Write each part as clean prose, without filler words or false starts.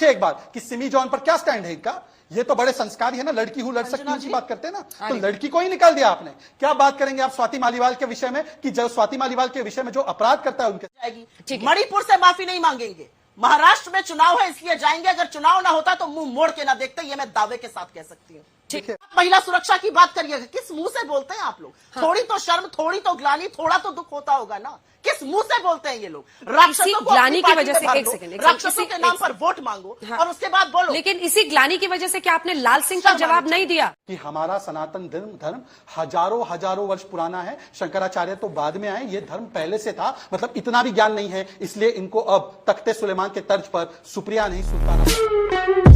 पूछे एक बार कि सिमी जॉन पर क्या स्टैंड है इनका। ये तो बड़े संस्कारी है ना, लड़की हूं लड़ सकती हूं की बात करते हैं ना, तो लड़की को ही निकाल दिया आपने। क्या बात करेंगे आप स्वाति मालीवाल के विषय में कि जो स्वाति मालीवाल के विषय में जो अपराध करता है उनके जाएगी। मणिपुर से माफी नहीं मांगेंगे, महाराष्ट्र में चुनाव है इसलिए जाएंगे, अगर चुनाव ना होता तो मुंह मोड़ के ना देखते, ये मैं दावे के साथ कह सकती हूँ। महिला सुरक्षा की बात करिएगा, किस मुंह से बोलते हैं आप लोग? हाँ। थोड़ी तो शर्म, थोड़ी तो ग्लानि, थोड़ा तो दुख होता होगा ना। किस मुंह से बोलते हैं ये लोग? राक्षसों को ग्लानि की वजह से, एक सेकंड, राक्षसों के नाम पर वोट मांगो। हाँ। और उसके बाद बोलो। लेकिन इसी ग्लानि की वजह से क्या आपने लाल सिंह का जवाब नहीं दिया कि हमारा सनातन धर्म हजारों वर्ष पुराना है, शंकराचार्य तो बाद में आए, ये धर्म पहले से था। मतलब इतना भी ज्ञान नहीं है, इसलिए इनको अब तख्ते सुलेमान के तर्ज पर सुप्रिया नहीं सुल्ताना।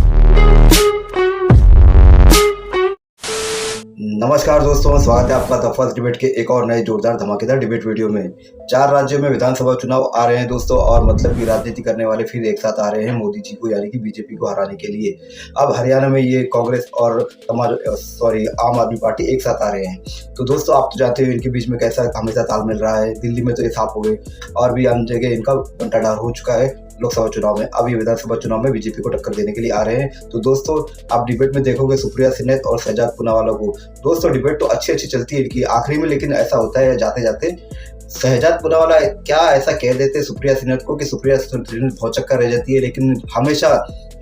नमस्कार दोस्तों, स्वागत है आपका द फर्स्ट डिबेट के एक और नए जोरदार धमाकेदार डिबेट वीडियो में। 4 राज्यों में विधानसभा चुनाव आ रहे हैं दोस्तों, और मतलब कि राजनीति करने वाले फिर एक साथ आ रहे हैं मोदी जी को, यानी कि बीजेपी को हराने के लिए। अब हरियाणा में ये कांग्रेस और आम आदमी पार्टी एक साथ आ रहे हैं। तो दोस्तों आप तो जानते हो इनके बीच में कैसा हमेशा तालमेल रहा है। दिल्ली में तो ये साफ हो गए, और भी अन्य जगह इनका बंटाढार हो चुका है लोकसभा चुनाव में। अब ये विधानसभा चुनाव में बीजेपी को टक्कर देने के लिए आ रहे हैं। तो दोस्तों आप डिबेट में देखोगे सुप्रिया सिन्हा और शहजाद पूनावाला को। दोस्तों डिबेट तो अच्छी चलती है इनकी, आखिरी में लेकिन ऐसा होता है जाते जाते शहजाद पूनावाला क्या ऐसा कह देते सुप्रिया सिन्हा को कि सुप्रिया सिन्हा बहुत चक्कर रह जाती है। लेकिन हमेशा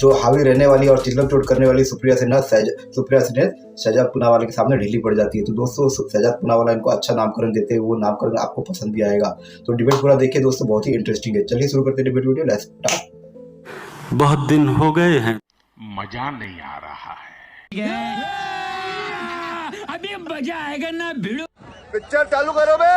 जो हावी रहने वाली और चिल्लम चोट करने वाली सुप्रिया सिन्हा शहजाद पूनावाला के सामने ढीली पड़ जाती है। तो दोस्तों शहजाद पूनावाला इनको अच्छा नामकरण देते हैं, वो नामकरण आपको पसंद भी आएगा। तो डिबेट पूरा देखिए दोस्तों, बहुत ही इंटरेस्टिंग है। चलिए शुरू करते हैं डिबेट वीडियो, लेट्स स्टार्ट। बहुत दिन हो गए हैं, मजा नहीं आ रहा है। अभी मजा आएगा ना भिड़ो। पिक्चर चालू करो बे।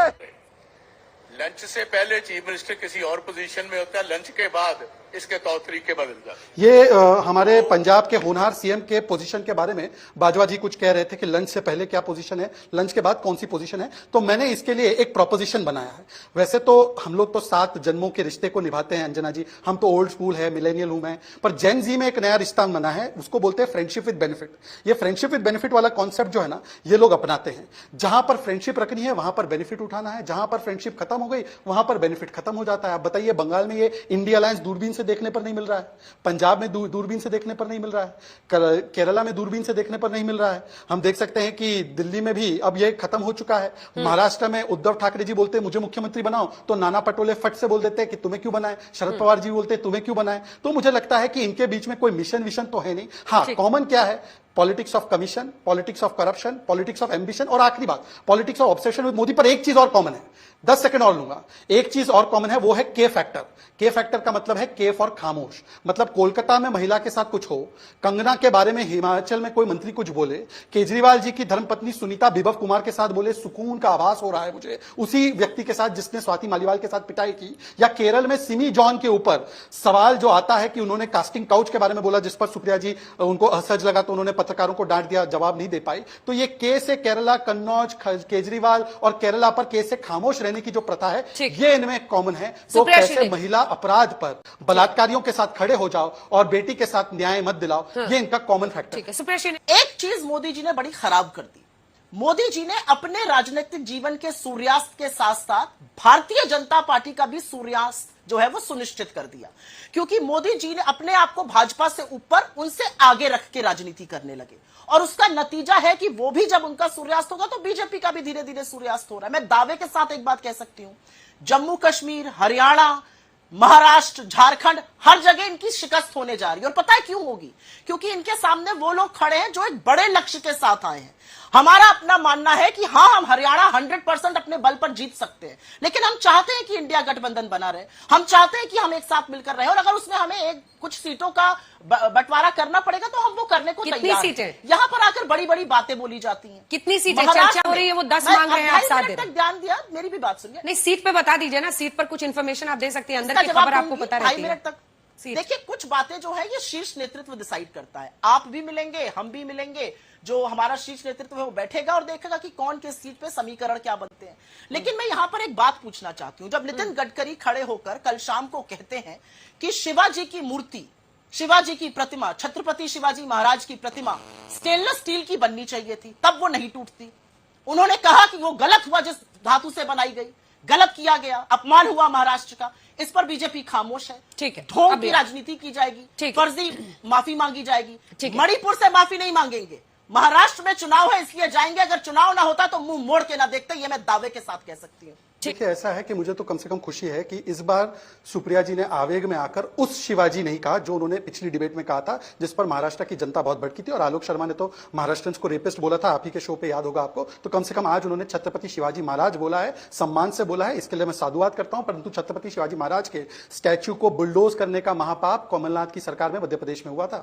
लंच से पहले चीफ मिनिस्टर किसी और पोजीशन में होता है, लंच के बाद इसके तौर तरीके बदल जाते। ये हमारे पंजाब के होनहार सीएम के पोजीशन के बारे में बाजवा जी कुछ कह रहे थे कि लंच से पहले क्या पोजीशन है, लंच के बाद कौन सी पोजीशन है। तो मैंने इसके लिए एक प्रोपोजिशन बनाया है। वैसे तो हम लोग तो 7 जन्मों के रिश्ते को निभाते हैं अंजना जी, हम तो ओल्ड स्कूल है, मिलेनियल हूं मैं, पर जेन जी में एक नया रिश्ता बना है, उसको बोलते हैं फ्रेंडशिप विद बेनिफिट। ये फ्रेंडशिप विद बेनिफिट वाला कॉन्सेप्ट जो है ना, ये लोग अपनाते हैं। जहां पर फ्रेंडशिप रखनी है वहां पर बेनिफिट उठाना है, जहां पर फ्रेंडशिप खत्म हो गई वहां पर बेनिफिट खत्म हो जाता है। आप बताइए, बंगाल में ये इंडिया अलायंस दूरबीन से देखने पर नहीं मिल रहा है, पंजाब में दूरबीन से देखने पर नहीं मिल रहा है, केरला में दूरबीन से देखने पर नहीं मिल रहा है। हम देख सकते हैं कि दिल्ली में भी अब ये खत्म हो चुका है। महाराष्ट्र में उद्धव ठाकरे जी बोलते हैं मुझे मुख्यमंत्री बनाओ, तो नाना पटोले फट से बोल देते हैं कि तुम्हें क्यों बनाए। शरद पवार जी बोलते हैं तुम्हें क्यों बनाए। तो मुझे लगता है कि इनके बीच में कोई मिशन विशन तो है नहीं। हाँ, कॉमन क्या है? Politics of commission, politics of corruption, politics of ambition, और आखिरी बात politics of obsession with Modi. पर एक चीज और कॉमन है, 10 सेकंड और लूंगा। एक चीज और कॉमन है, वो है के फैक्टर। के फैक्टर का मतलब है के फॉर खामोश। मतलब कोलकाता में महिला के साथ कुछ हो, कंगना के बारे में हिमाचल में कोई मंत्री कुछ बोले, केजरीवाल जी की धर्मपत्नी सुनीता बिभव कुमार के साथ बोले सुकून का आभास हो रहा है मुझे, उसी व्यक्ति के साथ जिसने स्वाति मालीवाल के साथ पिटाई की। या केरल में सिमी जॉन के ऊपर सवाल जो आता है कि उन्होंने कास्टिंग काउच के बारे में बोला, जिस पर सुप्रिया जी उनको असहज लगा तो उन्होंने पत्रकारों को डांट दिया, जवाब नहीं दे पाई। तो ये केस है केरला, कन्नौज, केजरीवाल और केरला पर केस से खामोश रहने की जो प्रथा है, ये इनमें कॉमन है। तो कैसे महिला अपराध पर बलात्कारियों के साथ खड़े हो जाओ और बेटी के साथ न्याय मत दिलाओ, ये इनका कॉमन फैक्टर है। एक चीज मोदी जी ने बड़ी खराब कर दी। मोदी जी ने अपने राजनीतिक जीवन के सूर्यास्त के साथ साथ भारतीय जनता पार्टी का भी सूर्यास्त जो है वो सुनिश्चित कर दिया, क्योंकि मोदी जी ने अपने आप को भाजपा से ऊपर, उनसे आगे रख के राजनीति करने लगे। और उसका नतीजा है कि वो भी जब उनका सूर्यास्त होगा तो बीजेपी का भी धीरे धीरे सूर्यास्त हो रहा है। मैं दावे के साथ एक बात कह सकती हूं, जम्मू कश्मीर, हरियाणा, महाराष्ट्र, झारखंड, हर जगह इनकी शिकस्त होने जा रही है। और पता है क्यों होगी? क्योंकि इनके सामने वो लोग खड़े हैं जो एक बड़े लक्ष्य के साथ आए हैं। हमारा अपना मानना है कि हाँ, हम हरियाणा 100% अपने बल पर जीत सकते हैं, लेकिन हम चाहते हैं कि इंडिया गठबंधन बना रहे, हम चाहते हैं कि हम एक साथ मिलकर रहे, और अगर उसमें हमें कुछ सीटों का बंटवारा करना पड़ेगा तो हम वो करने को तैयार हैं। यहाँ पर आकर बड़ी बड़ी बातें बोली जाती हैं। कितनी सीटें चर्चा हो रही है? वो 10 मांग रहे हैं, आप 7 तक ध्यान दिया, मेरी भी बात सुनिए। नहीं, सीट पे बता दीजिए ना, सीट पर कुछ इन्फॉर्मेशन आप दे सकती हैं, अंदर की खबर आपको पता रहती है। 2 मिनट तक देखिए, कुछ बातें जो है ये शीर्ष नेतृत्व डिसाइड करता है। आप भी मिलेंगे, हम भी मिलेंगे, जो हमारा शीर्ष नेतृत्व है वो बैठेगा और देखेगा कि कौन किस सीट पे समीकरण क्या बनते हैं। लेकिन मैं यहां पर एक बात पूछना चाहती हूं। जब नितिन गडकरी खड़े होकर कल शाम को कहते हैं कि शिवाजी की मूर्ति, शिवाजी की प्रतिमा, छत्रपति शिवाजी महाराज की प्रतिमा स्टेनलेस स्टील की बननी चाहिए थी, तब वो नहीं टूटती। उन्होंने कहा कि वो गलत हुआ जिस धातु से बनाई गई। गलत किया गया, अपमान हुआ महाराष्ट्र का, इस पर बीजेपी खामोश है। ठीक है, ढोंग अब की राजनीति की जाएगी, ठीक है। फर्जी माफी मांगी जाएगी। ठीक है। मणिपुर से माफी नहीं मांगेंगे, महाराष्ट्र में चुनाव है इसलिए जाएंगे, अगर चुनाव ना होता तो मुंह मोड़ के ना देखते, ये मैं दावे के साथ कह सकती हूँ। देखिए, ऐसा है कि मुझे तो कम से कम खुशी है कि इस बार सुप्रिया जी ने आवेग में आकर उस शिवाजी नहीं कहा जो उन्होंने पिछली डिबेट में कहा था, जिस पर महाराष्ट्र की जनता बहुत भड़की थी। और आलोक शर्मा ने तो महाराष्ट्रंस को रेपिस्ट बोला था, आप ही के शो पे याद होगा आपको। तो कम से कम आज उन्होंने छत्रपति शिवाजी महाराज बोला है, सम्मान से बोला है, इसके लिए मैं साधुवाद करता हूं। परंतु छत्रपति शिवाजी महाराज के स्टैच्यू को बुलडोज करने का महापाप कमलनाथ की सरकार में मध्य प्रदेश में हुआ था।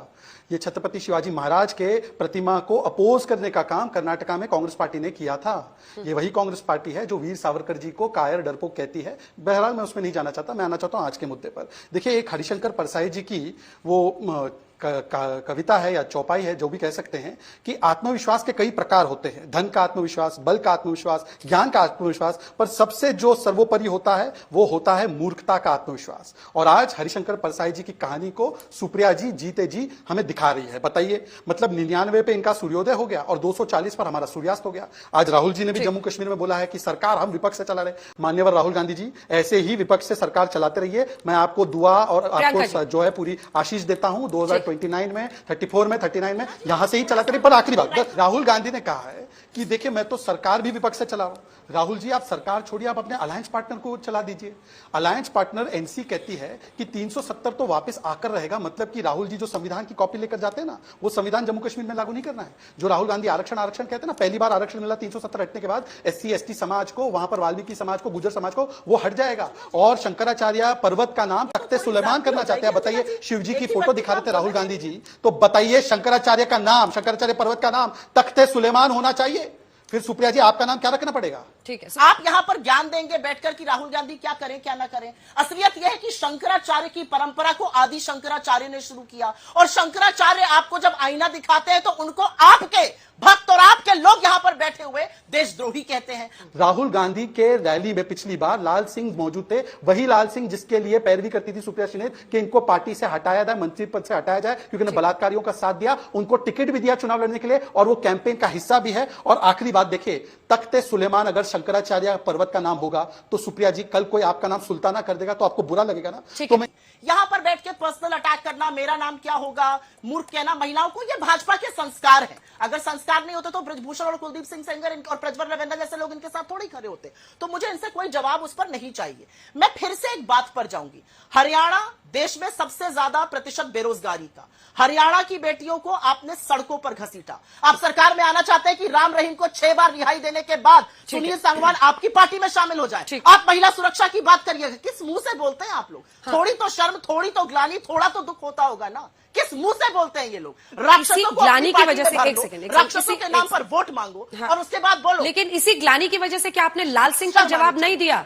ये छत्रपति शिवाजी महाराज के प्रतिमा को अपोज करने का काम कर्नाटका में कांग्रेस पार्टी ने किया था। ये वही कांग्रेस पार्टी है जो वीर सावरकर जी को कायर डरपोक कहती है। बहरहाल मैं उसमें नहीं जाना चाहता, मैं आना चाहता हूं आज के मुद्दे पर। देखिए, एक हरिशंकर परसाई जी की वो कविता है या चौपाई है, जो भी कह सकते हैं, कि आत्मविश्वास के कई प्रकार होते हैं, धन का आत्मविश्वास, बल का आत्मविश्वास, ज्ञान का आत्मविश्वास, पर सबसे जो सर्वोपरि होता है वो होता है मूर्खता का आत्मविश्वास। और आज हरिशंकर परसाई जी की कहानी को सुप्रिया जी जीते जी हमें दिखा रही है। बताइए, मतलब 99 पे इनका सूर्योदय हो गया और 240 पर हमारा सूर्यास्त हो गया। आज राहुल जी ने भी जम्मू कश्मीर में बोला है कि सरकार हम विपक्ष से चला रहे। मान्यवर राहुल गांधी जी, ऐसे ही विपक्ष से सरकार चलाते रहिए। मैं आपको दुआ और आपको जो है पूरी आशीष देता हूं। 2029 में, 34 में, 39 में यहां से ही चलाते रहिए। पर आखिरी बात, राहुल गांधी ने कहा है कि देखिए मैं तो सरकार भी विपक्ष से चला रहा हूं। राहुल जी, आप सरकार छोड़िए, आप अपने अलायंस पार्टनर को चला दीजिए। अलायंस पार्टनर एनसी कहती है कि 370 तो वापस आकर रहेगा, मतलब कि राहुल जी जो संविधान की कॉपी लेकर जाते हैं ना, वो संविधान जम्मू कश्मीर में लागू नहीं करना है। जो राहुल गांधी आरक्षण कहते हैं ना, पहली बार आरक्षण मिला 370 हटने के बाद SC ST समाज को, वहां पर वाल्मीकि समाज को, गुर्जर समाज को, वो हट जाएगा। और शंकराचार्य पर्वत का नाम तख्ते सुलेमान करना चाहते हैं। बताइए, शिव जी की फोटो दिखा रहे थे राहुल गांधी जी, तो बताइए शंकराचार्य का नाम, शंकराचार्य पर्वत का नाम तख्ते सुलेमान होना चाहिए। फिर सुप्रिया जी, आपका नाम क्या रखना पड़ेगा? ठीक है, आप यहां पर ज्ञान देंगे बैठकर कि राहुल गांधी क्या करें क्या ना करें। असलियत यह है कि शंकराचार्य की परंपरा को आदि शंकराचार्य ने शुरू किया, और शंकराचार्य आपको जब आईना दिखाते हैं तो उनको आपके भक्त और आपके लोग यहां पर बैठे हुए देशद्रोही कहते हैं। राहुल गांधी के रैली में पिछली बार लाल सिंह मौजूद थे, वही लाल सिंह जिसके लिए पैरवी करती थी सुप्रिया श्रीनेत कि इनको पार्टी से हटाया जाए, मंत्री पद से हटाया जाए, क्योंकि उन्होंने बलात्कारियों का साथ दिया, उनको टिकट भी दिया चुनाव लड़ने के लिए, और वो कैंपेन का हिस्सा भी है। और आखिरी बात देखिए, तख्ते सुलेमान अगर शंकराचार्य पर्वत का नाम होगा तो सुप्रिया जी, कल कोई आपका नाम सुल्ताना कर देगा तो आपको बुरा लगेगा ना। तो मैं यहां पर बैठ के पर्सनल अटैक करना, मेरा नाम क्या होगा, मूर्ख कहना महिलाओं को, ये भाजपा के संस्कार है। अगर संस्कार नहीं होते तो ब्रजभूषण और कुलदीप सिंह सेंगर और प्रज्वल रविंद्र जैसे लोग इनके साथ थोड़ी खड़े होते। तो मुझे इनसे कोई जवाब उस पर नहीं चाहिए। मैं फिर से एक बात पर जाऊंगी, हरियाणा देश में सबसे ज्यादा प्रतिशत बेरोजगारी का, हरियाणा की बेटियों को आपने सड़कों पर घसीटा। आप सरकार में आना चाहते हैं कि राम रहीम को 6 बार रिहाई देने के बाद सुनील सांगवान आपकी पार्टी में शामिल हो जाए। आप महिला सुरक्षा की बात करिएगा, किस मुंह से बोलते हैं आप लोग? थोड़ी तो शर्म, थोड़ी तो ग्लानि, थोड़ा तो दुख होता होगा ना। किस मुंह से बोलते हैं ये लोग? राक्षसों को ग्लानि की वजह से, एक सेकंड, राक्षसों के नाम पर वोट मांगो और उसके बाद बोलो। लेकिन इसी ग्लानि की वजह से क्या आपने लाल सिंह का जवाब नहीं दिया?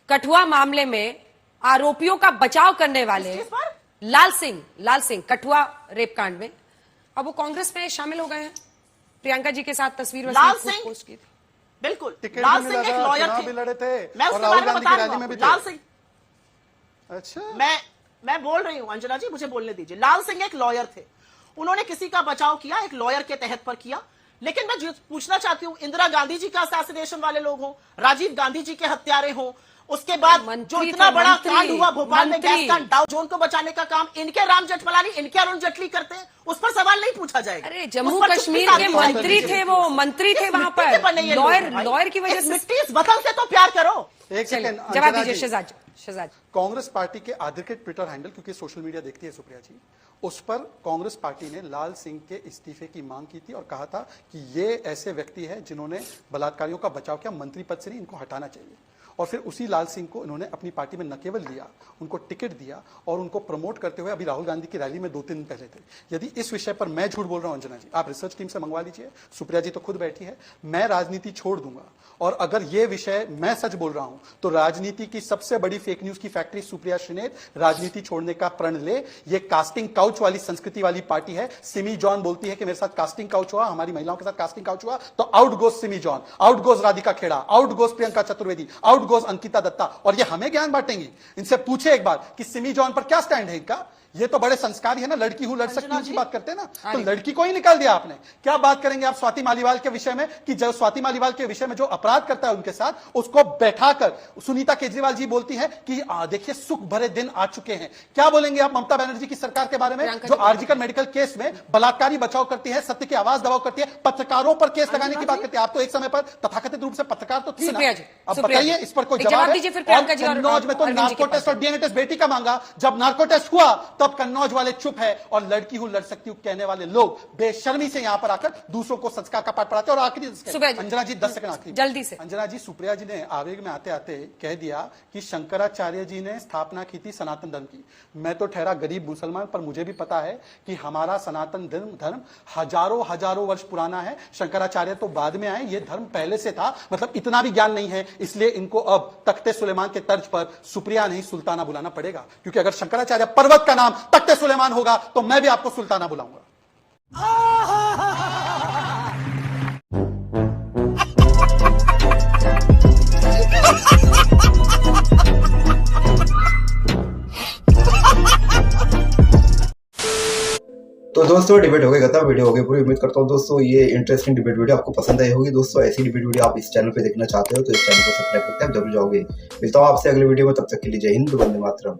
कठुआ मामले में आरोपियों का बचाव करने वाले लाल सिंह कठुआ रेप कांड में अब वो कांग्रेस में शामिल हो गए हैं। प्रियंका जी के साथ तस्वीर लाल सिंह पोस्ट की थी। बिल्कुल, टिकट लाल भी सिंह मिला एक था, लॉयर चुनाव थे, भी लड़े थे, मैं और उसके राहुल बारे में गांधी बता की रहा रैली में भी हूं। थे। लाल सिंह, अच्छा, मैं बोल रही हूं अंजना जी, मुझे बोलने दीजिए। लाल सिंह एक लॉयर थे, उन्होंने किसी का बचाव किया, एक लॉयर के तहत पर किया। लेकिन मैं पूछना चाहती हूं, इंदिरा गांधी जी का असैसिनेशन वाले लोग हों, राजीव गांधी जी के हत्यारे हों, उसके बाद जो इतना बड़ा कांड हुआ भोपाल में, गैस कांड, डाउ जोन को बचाने का काम इनके राम जेठमलानी, इनके अरुण जेटली करते हैं, उस पर सवाल नहीं पूछा जाएगा। अरे जम्मू कश्मीर के मंत्री थे, वो मंत्री थे वहां पर, लॉयर की वजह से। मिट्टी इस वतन से तो प्यार करो। एक सेकंड, जवाब दीजिए शहजाद। कांग्रेस पार्टी के अधिकृत ट्विटर हैंडल, क्योंकि सोशल मीडिया देखती है सुप्रिया जी, उस पर कांग्रेस पार्टी ने लाल सिंह के इस्तीफे की मांग की थी और कहा था कि ये ऐसे व्यक्ति है जिन्होंने बलात्कारियों का बचाव किया, मंत्री पद से नहीं, इनको हटाना चाहिए। और फिर उसी लाल सिंह को इन्होंने अपनी पार्टी में न केवल लिया, उनको टिकट दिया और उनको प्रमोट करते हुए अभी राहुल गांधी की रैली में 2-3 दिन पहले थे। यदि इस विषय पर मैं झूठ बोल रहा हूं अंजना जी, आप रिसर्च टीम से मंगवा लीजिए, सुप्रिया जी तो खुद बैठी है, मैं राजनीति छोड़ दूंगा। और अगर ये विषय मैं सच बोल रहा हूं तो राजनीति की सबसे बड़ी फेक न्यूज की फैक्ट्री सुप्रिया श्रीनेत राजनीति छोड़ने का प्रण ले। ये कास्टिंग काउच वाली संस्कृति वाली पार्टी है। सिमी जॉन बोलती है कि मेरे साथ कास्टिंग काउच हुआ, हमारी महिलाओं के साथ कास्टिंग काउच हुआ, तो out goes Simi John, out goes Radhika Khera, out goes Priyanka Chaturvedi, out goes Ankita Dutta, और ये हमें ज्ञान बांटेंगी। इनसे पूछे एक बार कि सिमी जॉन पर क्या स्टैंड है इनका। ये तो बड़े संस्कारी है ना, लड़की हूं लड़ सकती हूं की जी। बात करते हैं ना, तो अरे। लड़की को ही निकाल दिया आपने। क्या बात करेंगे आप स्वाति मालीवाल के विषय में कि जो स्वाति मालीवाल के विषय में जो अपराध करता है उनके साथ, उसको बैठाकर सुनीता केजरीवाल जी बोलती है कि देखिए सुख भरे दिन आ चुके हैं। क्या बोलेंगे आप ममता बनर्जी की सरकार के बारे में, प्रियंका जो जी, आरजीकर मेडिकल केस में बलात्कारी बचाव करती है, सत्य की आवाज दबाव करती है, पत्रकारों पर केस लगाने की बात करती है। आप तो एक समय पर तथाकथित रूप से पत्रकार तो थी ना, सुप्रिया जी, अब सुप्रिया बताइए जी। इस पर कोई एक जवाब जवाब है? दीजिए फिर प्रियंका जी और कन्नौज में तो अरविंद जी के नार्को टेस्ट और डीएनए टेस्ट बेटी का मांगा, जब नार्को टेस्ट हुआ तब कन्नौज वाले चुप है, और लड़की हूं लड़ सकती हूं कहने वाले लोग बेशर्मी से यहां पर आकर दूसरों को संस्कार का पाठ पढ़ाते हैं। और आखिरी सुप्रिया जी, अंजना जी 10 सेकंड आखिरी जल्दी से। अंजना जी, सुप्रिया जी ने आवेग में आते आते कह दिया कि शंकराचार्य जी ने स्थापना की थी सनातन धर्म की। मैं तो ठहरा गरीब मुसलमान, पर मुझे भी पता है कि हमारा सनातन धर्म हजारों हजारों वर्ष पुराना है। शंकराचार्य तो बाद में आए, ये धर्म पहले से था। मतलब इतना भी ज्ञान नहीं है, इसलिए इनको अब तख्ते सुलेमान के तर्ज पर सुप्रिया नहीं सुल्ताना बुलाना पड़ेगा, क्योंकि अगर शंकराचार्य पर्वत का नाम तख्ते सुलेमान होगा तो मैं भी आपको सुल्ताना बुलाऊंगा। तो दोस्तों डिबेट हो गई खत्म, वीडियो हो गई पूरी। उम्मीद करता हूँ दोस्तों ये इंटरेस्टिंग डिबेट वीडियो आपको पसंद आई होगी। दोस्तों ऐसी डिबेट वीडियो आप इस चैनल पे देखना चाहते हो तो इस चैनल को सब्सक्राइब करके आप जरूर जाओगे। मिलता हूँ आपसे अगले वीडियो में, तब तक के लिए जय हिंद, वंदे मातरम।